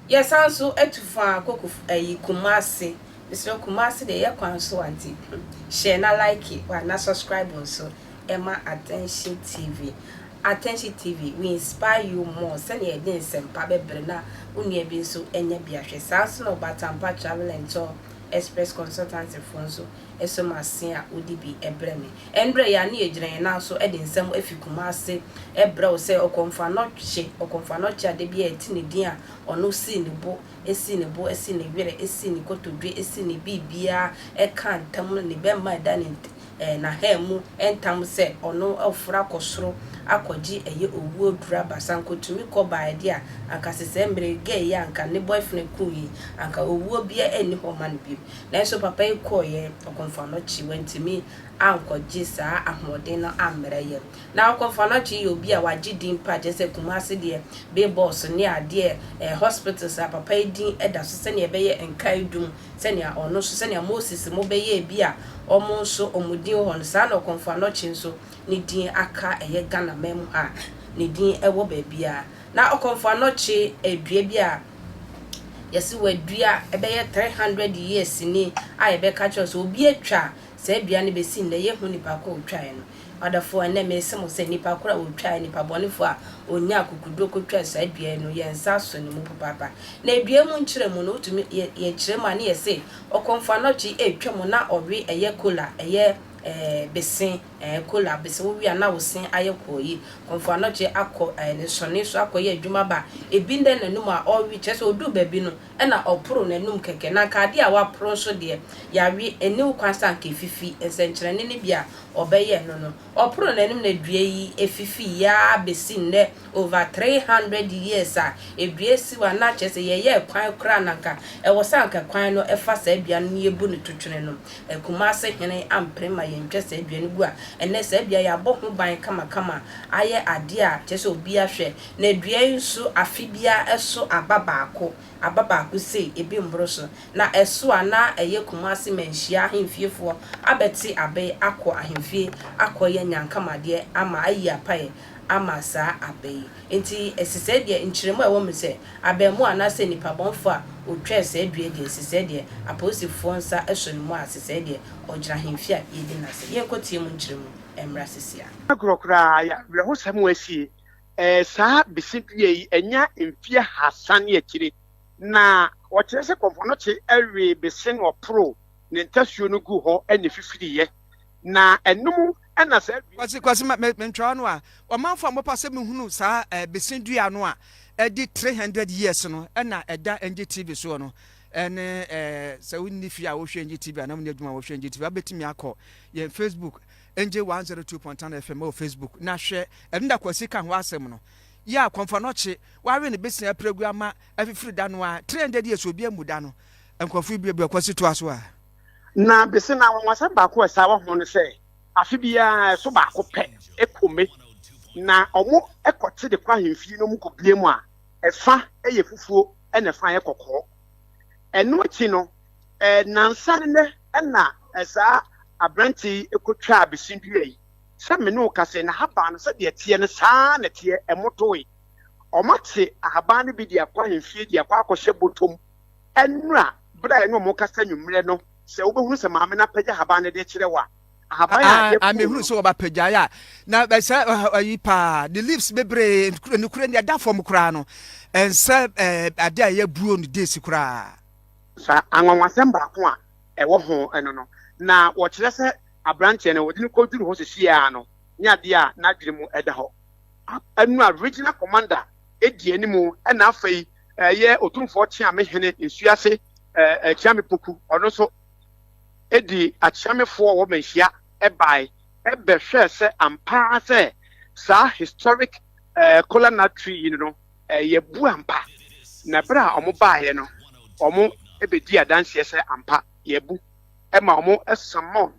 Yes, also Otumfour koko Kumasi. Mr. Kumasi de ye kwan so anti. Share na like it, wa na subscribe also. Emma Attention TV. Attention TV, we inspire you more. Send your din sempa bebre na unie bi so enya bi ahwe. Sanso no batampa travel and tour express consultancy fonso. Eso masia odi bi ebre me. Endre ya na ejire na so ede nsem afi Kumasi ebre o se Komfo Anokye ade bi eti ne din a ono si ne bo esi ne were esi ne kotodwe esi ne bibia e kan tam ne be ma da ne na hemu entam se ono ofura kosoro akọji eye owu odura basanko tumi ko ba ide a anka sese mbre ge ya anka ne boyfriend kuyi anka owu bia eni ho man bi na so papa e ko ye Komfo Anokye wentimi ankoji saa ahoden no amre ye na Komfo Anokye obi a waji din pa je se Kumasi de be boss ne ade hospital sa papa e din eda so se ne be ye enkai dum se ne ono so se ne Moses mo be ye bi a omo so omudin ho sa na Komfo Anokye so ni din aka eye Ghana mem ha ni din ewo ba bia na Komfo Anokye edua bia yesi wadua ebeye 300 years ni ayebe ka cho so obi atwa se bia ne besi nle ye hu nipa ko otwae no adafo ene me se mo se nipa kora otwae nipa bonefo a onya akukudo ko twa sa dua no ye nsa so ni mu papa na edua mu nkyere mu no otumi ye kyere ma ne yesi Komfo Anokye etwa mu na owe eye kola eye besin kola besin wo wi na wo sin ayekoyi Komfo Anokye akọ ne sone so akọye adwuma ba ebi nde nanum a owi chese odu babi no na oporo nanum keke na kade a wa pro so de yawe eni kwansa nke fifi ensenkyere ne bia obeye no oporo nanum na dua yi efifi ya besin ne over 300 years a edua si wa na chese ye kwan kra nanka wo sanka kwan no efa sa bia no ye bu ne twetwene no Kumasi hene amprema ye ntwese adua no gu a ene sa bia ya bo ho ban kama aye ade a chese obi ahwe na adua nso afibia eso ababako sei ebi mbroso na eso ana eye Kumasi menhia ahemfiefo abeti abe akọ ahemfie akọye nyankamade ama ayi apaye ama saa abe enti esise de nkyiremu ewo me se abemu anase nipa bonfo a otwa se adua de esise de aposifo nsa eso ne mu asise de ogira hemfie a yedi nase yenkotie mu nkyiremu emra sisia agrokra ya reho sam wasi saa bisidue yi enya mfie hasan ye kire na wokyere se Komfo Anokye awe besen opro ne ntasuo no gu ho ene fifiriye na enum ena sa kwasi mentwa no a omanfo mopa se mehunu saa besen dua no a edi 300 years no ena eda NGTV so no ene se wonni fi a wo hwe NGTV na mo adwuma wo hwe NGTV abetimi akọ ye Facebook NJ102.10 FM o Facebook na hwe enda kwasi ka ho asem no ya Komfo Anokye wawe ne besen apregu ama afifiri da no a 300 years obi amuda no enkwafo bi kwasi to aso a na besen na wonwasa ba ko esa wo ho no se afibia so ba ko pe ekome na omo ekote de kwa hemfie no mu ko biemu a efa eye fufuo ene fa ye kokko eno chi no nansa ne na esa abranti ekotwa abesindua yi se me no kase na haba no se de tie ne saa na tie emotoi omate ahaba ne bi de akwa hemfie de akwa akɔhye botom enura bra eno mo kasa nwumre no se obehu se maame na pagya haba ne de kire wa amehunu so oba pagya ya na besa ayi pa the leaves bebre nukure ne da form kura no ense ade aye buo no de si kura sa anwanwasem ba ko a ewo ho eno no na wo kire se abranche ne wodi ne koduru ho sisia no nya de a na dwere mu eda ho anu original commander edi animu na afai ye Otumfour chia me hene nsuase chiame poku ono so edi achiamefo wo manhia ebai ebehwe se ampa se sa historic colonial tree no ye bu ampa na bra omo baaye no omo ebedi adanse se ampa ye bu ema omo esamo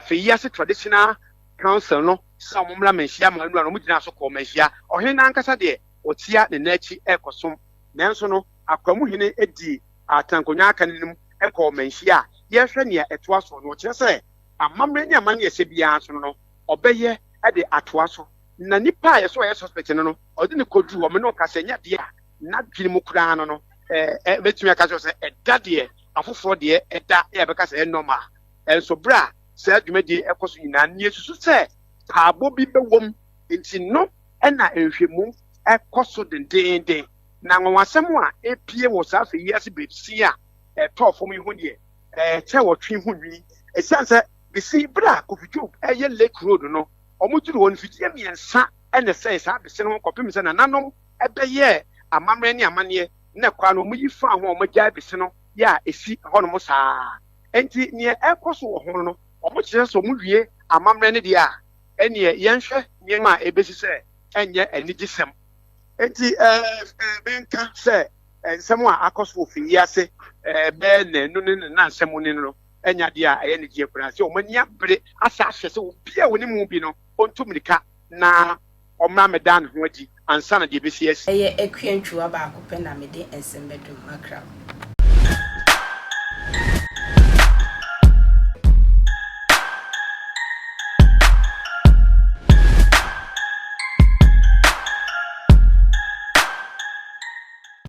feyase traditional council no sa omo mla manhia ma anu omo gina so ko manhia ohene na nkasa de otia ne nachi ekosom nanso no akwamu hene edi atankonya aka nenim eko manhia ye hwe ne etoa so no kire se amamre ne amane ye se bia so no obeye ade atoa so na nipa ye so ye suspect no odi ne kodu wo me no kasa nya de a na dwini mu kura no betumi aka sɛ ɛda deɛ afoforɔ deɛ ɛda yɛbɛka sɛ ɛnɔma ɛnso bra sɛ dwumadi ɛkɔ so nyinaa ne susu sɛ paabo bi bɛwom nti no ɛna nhwɛmu ɛkɔ so dendenden na nwasɛm a epie wɔ saa afɛ yi ase besi a ɛtɔɔ fam yi ho deɛ kyɛ wɔtwe ho nwi ɛsiane sɛ besi bra kofidwo ɛyɛ lake road no ɔmo turu wɔn fidie mmiɛnsa ɛna sɛ saa besi no kɔpem sɛ nananom ɛbɛyɛ amammerɛ ne amanneɛ na kwa no ɔmo yi fa ho ɔmo gya besi no yɛ a esi hɔnom saa enti nea ɛkɔ so wɔ ho no ɔmo kyerɛ sɛ ɔmo wie amammerɛ ne deɛ a ɛneɛ yɛnhwɛ nneɛma a ebesi sɛ ɛnyɛ anigyesɛm enti menka sɛ nsɛm a akɔ so wɔ fie yi ase bɛɛ nanu ne nansɛm ne no ɛnya deɛ a ɛyɛ ne gye koraa sɛ ɔmo ani abere asa ahyɛ sɛ obi a wɔne mu bi no ɔntu mmirika na ɔmmra meda ne ho adi ansa na deɛ ebesi asi ɛyɛ akuantwiwa baako pɛ na mede nsɛm bɛdum akra